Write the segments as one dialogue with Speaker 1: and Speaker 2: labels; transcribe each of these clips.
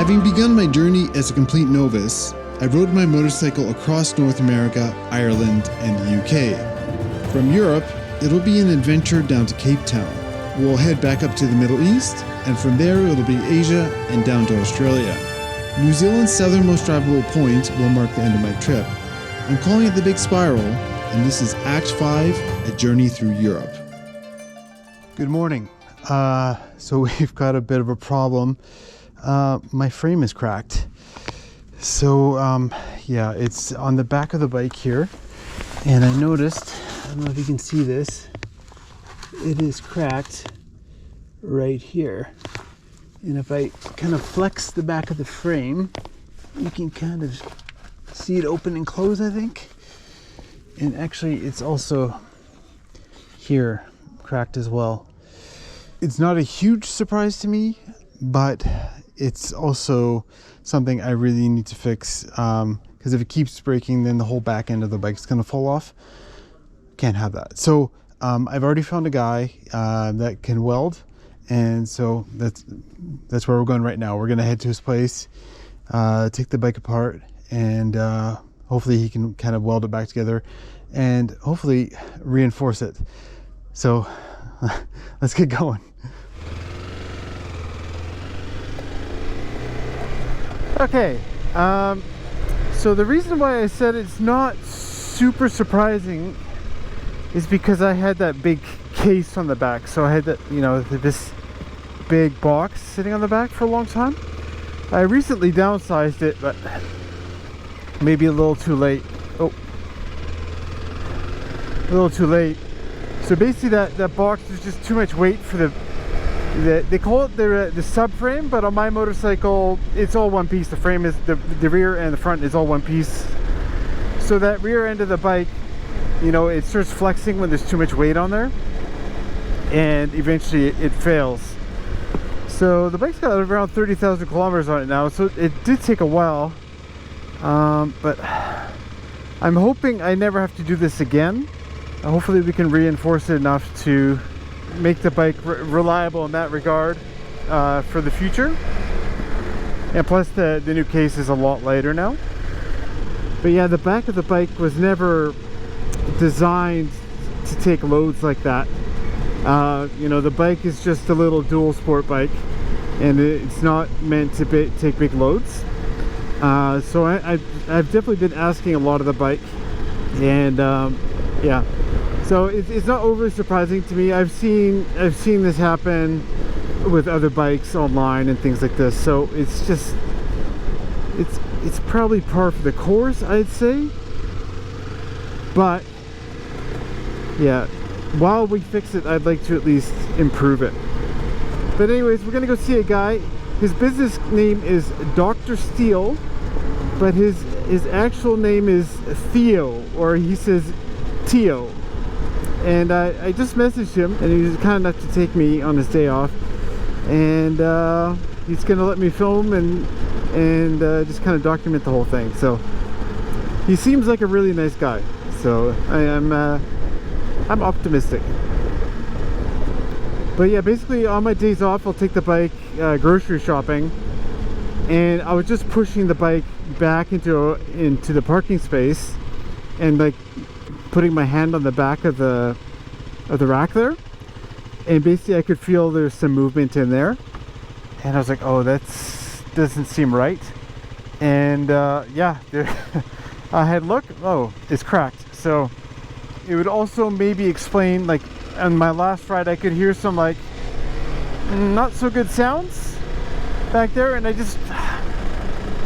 Speaker 1: Having begun my journey as a complete novice, I rode my motorcycle across North America, Ireland, and the UK. From Europe, it'll be an adventure down to Cape Town. We'll head back up to the Middle East, and from there it'll be Asia and down to Australia. New Zealand's southernmost drivable point will mark the end of my trip. I'm calling it the Big Spiral, and this is Act 5, A Journey Through Europe. Good morning. So we've got a bit of a problem. My frame is cracked. So yeah, it's on the back of the bike here, and I noticed, I don't know if you can see this, it is cracked right here. And if I kind of flex the back of the frame, you can kind of see it open and close, I think. And actually it's also here cracked as well. It's not a huge surprise to me, but it's also something I really need to fix, because if it keeps breaking, then the whole back end of the bike is going to fall off. Can't have that. So I've already found a guy that can weld, and so that's where we're going right now. We're going to head to his place, take the bike apart, and hopefully he can kind of weld it back together and hopefully reinforce it. So let's get going. Okay, so the reason why I said it's not super surprising is because I had that big case on the back. So I had that, you know, this big box sitting on the back for a long time. I recently downsized it, but maybe a little too late. Oh, a little too late. So basically that box was just too much weight for they call it the subframe, but on my motorcycle it's all one piece. The frame is the rear and the front is all one piece. So that rear end of the bike, you know, it starts flexing when there's too much weight on there, and eventually it fails. So the bike's got around 30,000 kilometers on it now, so it did take a while, but I'm hoping I never have to do this again. Hopefully we can reinforce it enough to make the bike reliable in that regard for the future. And plus the new case is a lot lighter now. But yeah, the back of the bike was never designed to take loads like that. You know, the bike is just a little dual sport bike, and it's not meant to take big loads. So I've definitely been asking a lot of the bike, and yeah. So it's not overly surprising to me. I've seen this happen with other bikes online and things like this. So it's just it's probably par for the course, I'd say. But yeah, while we fix it, I'd like to at least improve it. But anyways, we're gonna go see a guy. His business name is Dr. Steele, but his actual name is Theo, or he says Tio. And I just messaged him, and he was kind enough to take me on his day off, and he's gonna let me film and just kind of document the whole thing. So he seems like a really nice guy, so I'm optimistic. But yeah, basically on my days off I'll take the bike grocery shopping, and I was just pushing the bike back into the parking space and like putting my hand on the back of the rack there, and basically I could feel there's some movement in there, and I was like, oh, that doesn't seem right. And yeah, I had looked, oh, it's cracked. So it would also maybe explain, like on my last ride I could hear some like not so good sounds back there, and I just,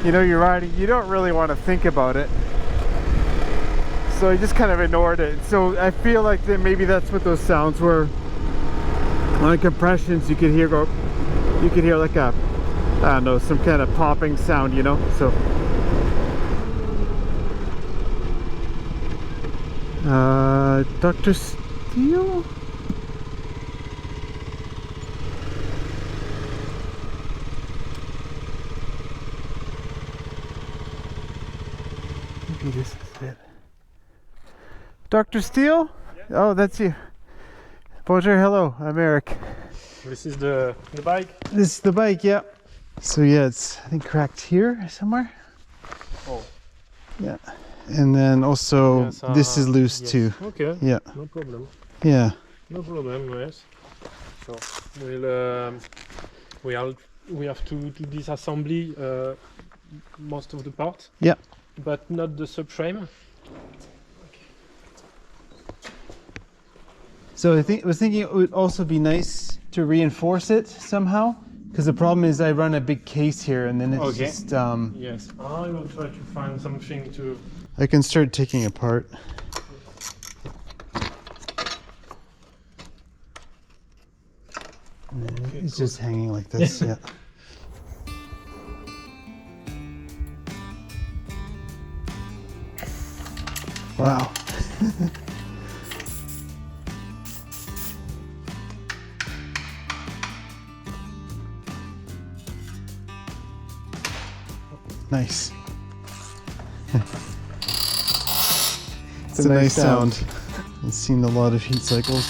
Speaker 1: you know, you're riding, you don't really want to think about it. So I just kind of ignored it. So I feel like that maybe that's what those sounds were. On compressions, you could hear like a, I don't know, some kind of popping sound, you know. So Dr. Steele? Maybe this is it. Dr. Steele? Yeah. Oh, that's you. Bonjour, hello, I'm Eric.
Speaker 2: This is the bike?
Speaker 1: This is the bike, yeah. So yeah, it's I think cracked here somewhere.
Speaker 2: Oh.
Speaker 1: Yeah. And then also
Speaker 2: Yes,
Speaker 1: this is loose
Speaker 2: yes.
Speaker 1: too.
Speaker 2: Okay.
Speaker 1: Yeah.
Speaker 2: No problem.
Speaker 1: Yeah.
Speaker 2: No problem. Yes. So we have to disassembly most of the parts.
Speaker 1: Yeah.
Speaker 2: But not the subframe.
Speaker 1: So I was thinking it would also be nice to reinforce it somehow, because the problem is I run a big case here, and then it's just
Speaker 2: Yes, I will try to find something to.
Speaker 1: I can start taking apart. It's just hanging like this. Yeah. Wow. Nice. It's a nice sound. I've seen a lot of heat cycles.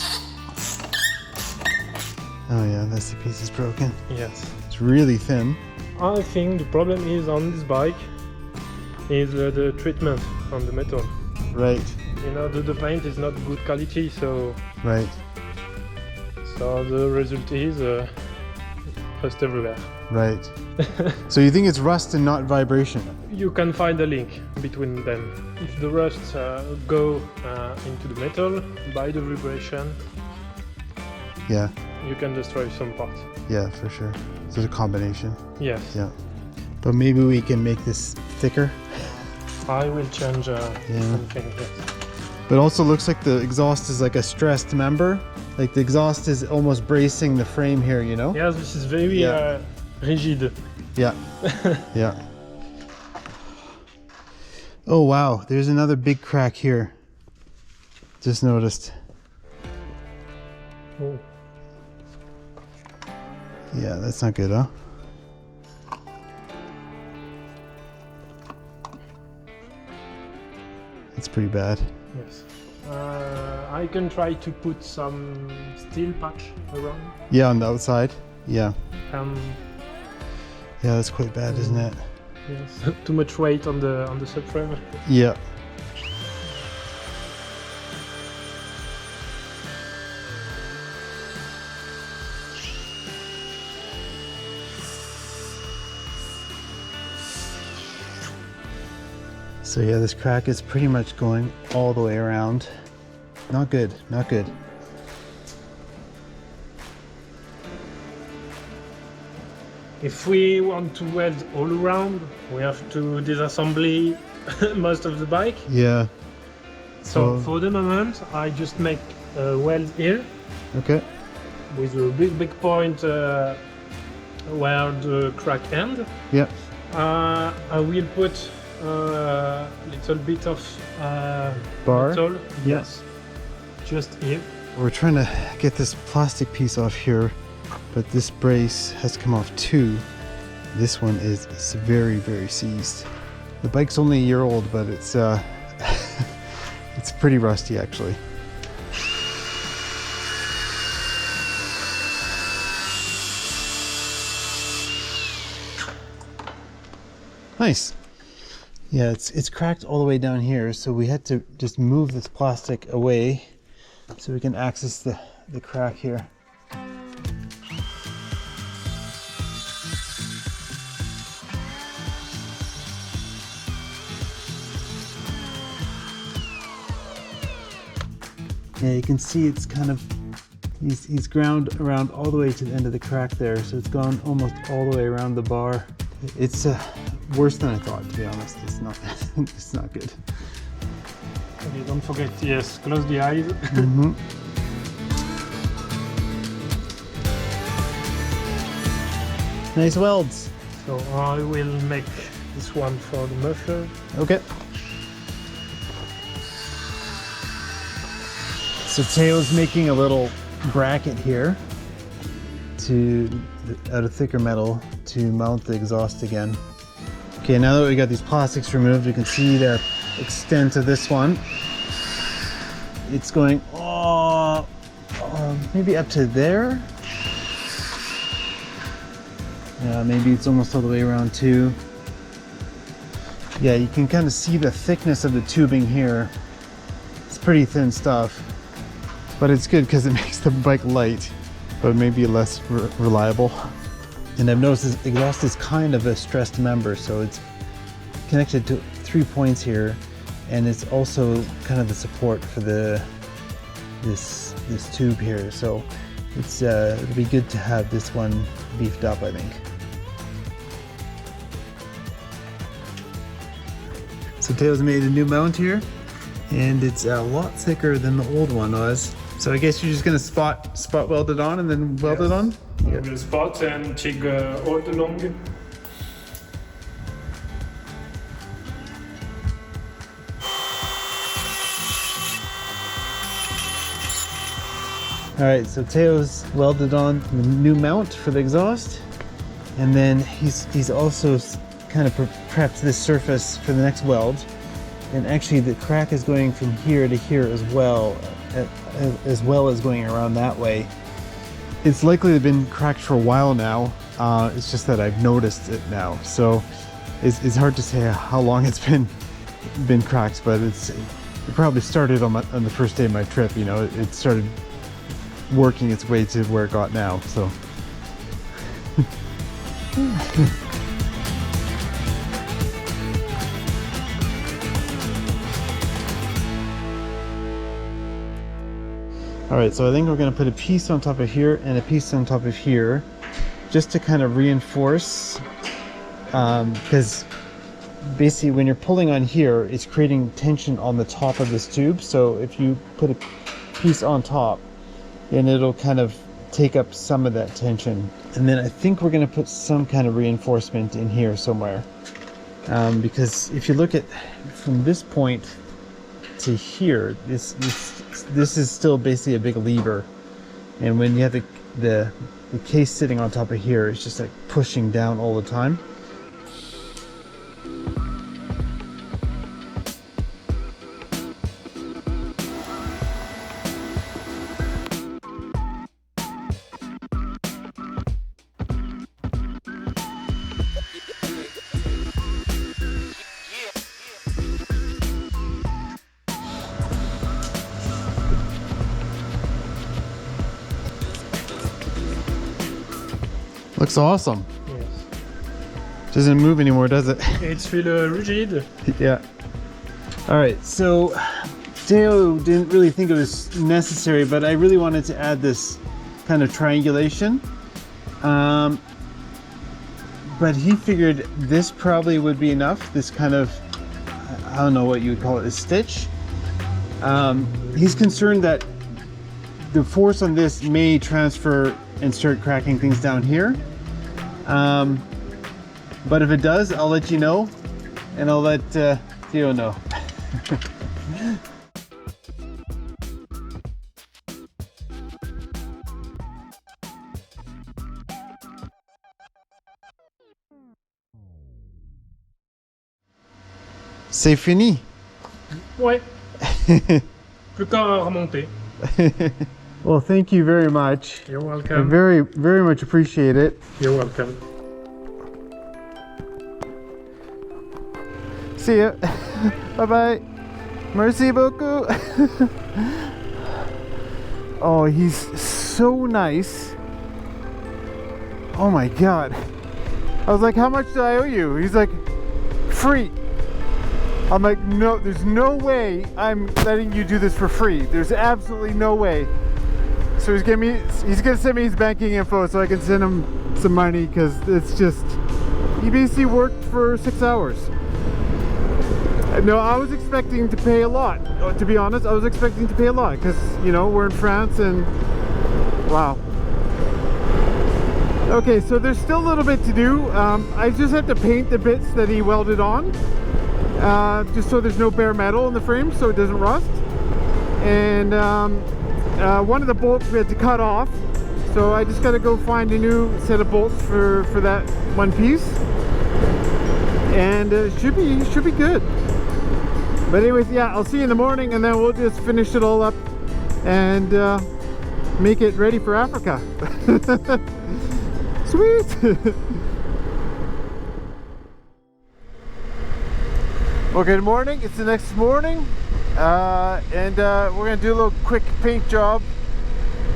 Speaker 1: Oh yeah, that's the piece is broken.
Speaker 2: Yes.
Speaker 1: It's really thin.
Speaker 2: I think the problem is on this bike is the treatment on the metal.
Speaker 1: Right.
Speaker 2: You know, the paint is not good quality, so
Speaker 1: Right.
Speaker 2: the result is rust everywhere.
Speaker 1: Right. So you think it's rust and not vibration?
Speaker 2: You can find a link between them. If the rust go into the metal by the vibration,
Speaker 1: Yeah.
Speaker 2: you can destroy some parts.
Speaker 1: Yeah, for sure. So it's a combination.
Speaker 2: Yes.
Speaker 1: Yeah. But maybe we can make this thicker.
Speaker 2: I will change something. Yes.
Speaker 1: But also looks like the exhaust is like a stressed member. Like the exhaust is almost bracing the frame here, you know?
Speaker 2: Yes, this is very rigid.
Speaker 1: Yeah. Yeah. Oh wow, there's another big crack here. Just noticed.
Speaker 2: Oh.
Speaker 1: Yeah, that's not good, huh? It's pretty bad.
Speaker 2: Yes. I can try to put some steel patch around.
Speaker 1: Yeah, on the outside. Yeah.
Speaker 2: Um,
Speaker 1: Yeah, that's quite bad, isn't it?
Speaker 2: yes. Too much weight on the subframe.
Speaker 1: Yeah. So yeah, this crack is pretty much going all the way around. Not good, not good.
Speaker 2: If we want to weld all around, we have to disassembly most of the bike.
Speaker 1: Yeah.
Speaker 2: So for the moment, I just make a weld here
Speaker 1: Okay.
Speaker 2: with a big point where the crack end.
Speaker 1: Yeah.
Speaker 2: I will put a little bit of
Speaker 1: Bar?
Speaker 2: metal.
Speaker 1: Yeah.
Speaker 2: Yes. Just here.
Speaker 1: We're trying to get this plastic piece off here, but this brace has come off too. This one is very, very seized. The bike's only a year old, but it's it's pretty rusty actually. Nice. Yeah, it's cracked all the way down here, so we had to just move this plastic away so we can access the crack here. Yeah, you can see it's kind of, he's ground around all the way to the end of the crack there, so it's gone almost all the way around the bar. It's worse than I thought, to be honest. It's not, it's not good.
Speaker 2: Okay, don't forget, yes, close the eyes.
Speaker 1: Mm-hmm. Nice welds.
Speaker 2: So I will make this one for the muffler.
Speaker 1: Okay. So Teo's making a little bracket here out of thicker metal to mount the exhaust again. Okay, now that we got these plastics removed, you can see the extent of this one. It's going maybe up to there. Maybe it's almost all the way around too. Yeah, you can kind of see the thickness of the tubing here. It's pretty thin stuff, but it's good because it makes the bike light, but maybe less reliable. And I've noticed this exhaust is kind of a stressed member, so it's connected to 3 points here, and it's also kind of the support for this tube here. So it's it'll be good to have this one beefed up, I think. So Teo's made a new mount here, and it's a lot thicker than the old one was. So I guess you're just gonna spot weld it on and then weld it on?
Speaker 2: I will spot and check all along.
Speaker 1: Alright, so Teo's welded on the new mount for the exhaust, and then he's also kind of prepped this surface for the next weld. And actually the crack is going from here to here as well as going around that way. It's likely been cracked for a while now. It's just that I've noticed it now. So it's hard to say how long it's been cracked, but it probably started on the first day of my trip. You know, it started working its way to where it got now. So. All right, so I think we're gonna put a piece on top of here and a piece on top of here, just to kind of reinforce, because basically when you're pulling on here, it's creating tension on the top of this tube. So if you put a piece on top, then it'll kind of take up some of that tension. And then I think we're gonna put some kind of reinforcement in here somewhere, because if you look at from this point to here, this is still basically a big lever, and when you have the case sitting on top of here, it's just like pushing down all the time. Looks awesome.
Speaker 2: Yes.
Speaker 1: Doesn't move anymore, does it?
Speaker 2: It's feel rigid.
Speaker 1: Yeah. All right, so Teo didn't really think it was necessary, but I really wanted to add this kind of triangulation. But he figured this probably would be enough. This kind of, I don't know what you would call it, a stitch. He's concerned that the force on this may transfer and start cracking things down here. But if it does, I'll let you know, and I'll let Theo know. C'est fini.
Speaker 2: Ouais. Plus qu'à remonter.
Speaker 1: Well, thank you very much.
Speaker 2: You're
Speaker 1: I
Speaker 2: welcome.
Speaker 1: very much appreciate it.
Speaker 2: You're welcome.
Speaker 1: See ya. Bye bye. Merci beaucoup. Oh, he's so nice. Oh my god. I was like, how much do I owe you? He's like, free. I'm like, no, there's no way I'm letting you do this for free. There's absolutely no way. So he's gonna send me his banking info so I can send him some money, because it's just, he basically worked for 6 hours. No, I was expecting to pay a lot. To be honest, I was expecting to pay a lot because, you know, we're in France and wow. Okay, so there's still a little bit to do. I just have to paint the bits that he welded on, just so there's no bare metal in the frame so it doesn't rust. And one of the bolts we had to cut off, so I just got to go find a new set of bolts for that one piece, and it should be good. But anyways, yeah, I'll see you in the morning, and then we'll just finish it all up and make it ready for Africa. Sweet. Well, good morning. It's the next morning, and we're gonna do a little quick paint job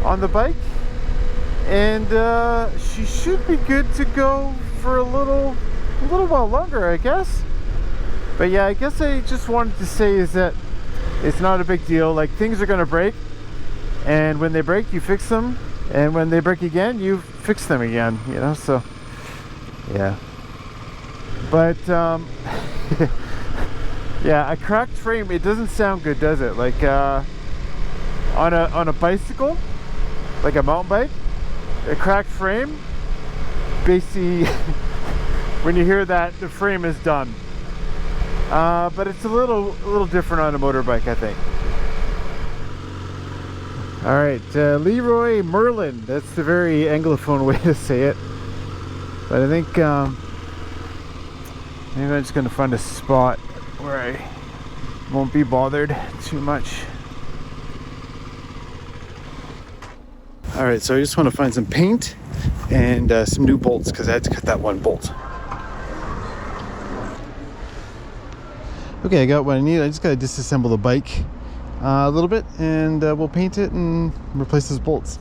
Speaker 1: on the bike, and she should be good to go for a little while longer, I guess. But yeah, I guess I just wanted to say is that it's not a big deal. Like, things are gonna break, and when they break, you fix them, and when they break again, you fix them again. You know, so yeah. But yeah, a cracked frame, it doesn't sound good, does it? Like on a bicycle, like a mountain bike, a cracked frame, basically when you hear that, the frame is done. But it's a little different on a motorbike, I think. All right, Leroy Merlin, that's the very Anglophone way to say it. But I think maybe I'm just gonna find a spot where I won't be bothered too much. All right, so I just want to find some paint and some new bolts because I had to cut that one bolt. Okay, I got what I need. I just got to disassemble the bike a little bit, and we'll paint it and replace those bolts.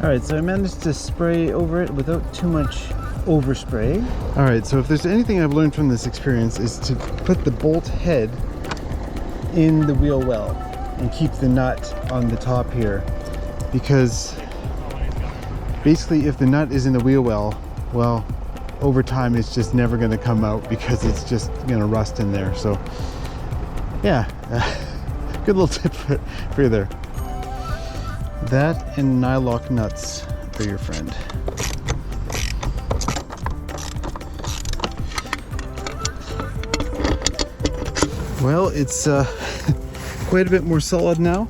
Speaker 1: Alright, so I managed to spray over it without too much overspray. Alright, so if there's anything I've learned from this experience is to put the bolt head in the wheel well and keep the nut on the top here, because basically if the nut is in the wheel well, over time it's just never going to come out because it's just going to rust in there. So yeah, good little tip for you there. That and nylock nuts are your friend. Well, it's quite a bit more solid now,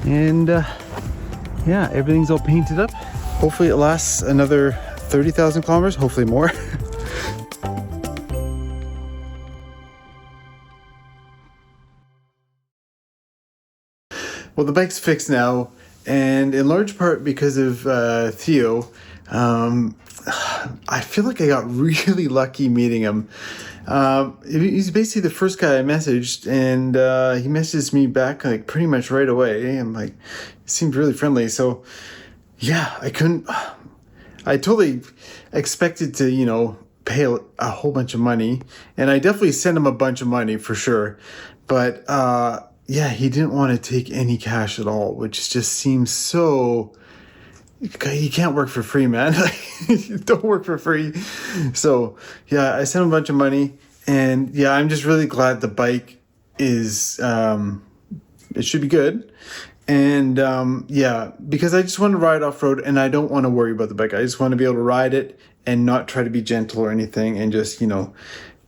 Speaker 1: and yeah, everything's all painted up. Hopefully it lasts another 30,000 kilometers, hopefully more. Well, the bike's fixed now, and in large part because of Theo. I feel like I got really lucky meeting him. He's basically the first guy I messaged, and he messaged me back like pretty much right away. I'm like, he seemed really friendly. So yeah, I totally expected to, you know, pay a whole bunch of money, and I definitely sent him a bunch of money for sure. But yeah, he didn't want to take any cash at all, which just seems so... You can't work for free, man. Don't work for free. So yeah, I sent him a bunch of money, and yeah, I'm just really glad the bike is, it should be good. And yeah, because I just want to ride off-road, and I don't want to worry about the bike. I just want to be able to ride it and not try to be gentle or anything, and just, you know,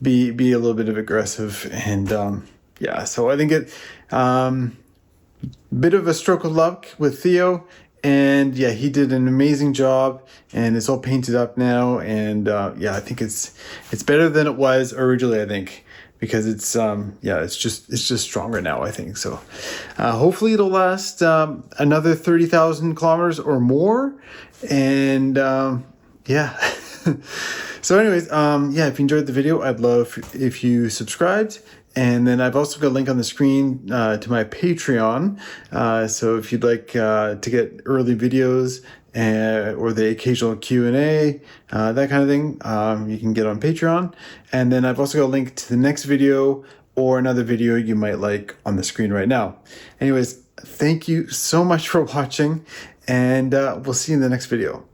Speaker 1: be a little bit of aggressive. And yeah, so I think it, bit of a stroke of luck with Theo. And yeah, he did an amazing job, and it's all painted up now. And yeah, I think it's better than it was originally, I think, because it's yeah, it's just stronger now, I think. So hopefully it'll last another 30,000 kilometers or more. And yeah. So anyways, yeah, if you enjoyed the video, I'd love if you subscribed. And then I've also got a link on the screen to my Patreon. So if you'd like to get early videos or the occasional Q&A, that kind of thing, you can get on Patreon. And then I've also got a link to the next video or another video you might like on the screen right now. Anyways, thank you so much for watching, and we'll see you in the next video.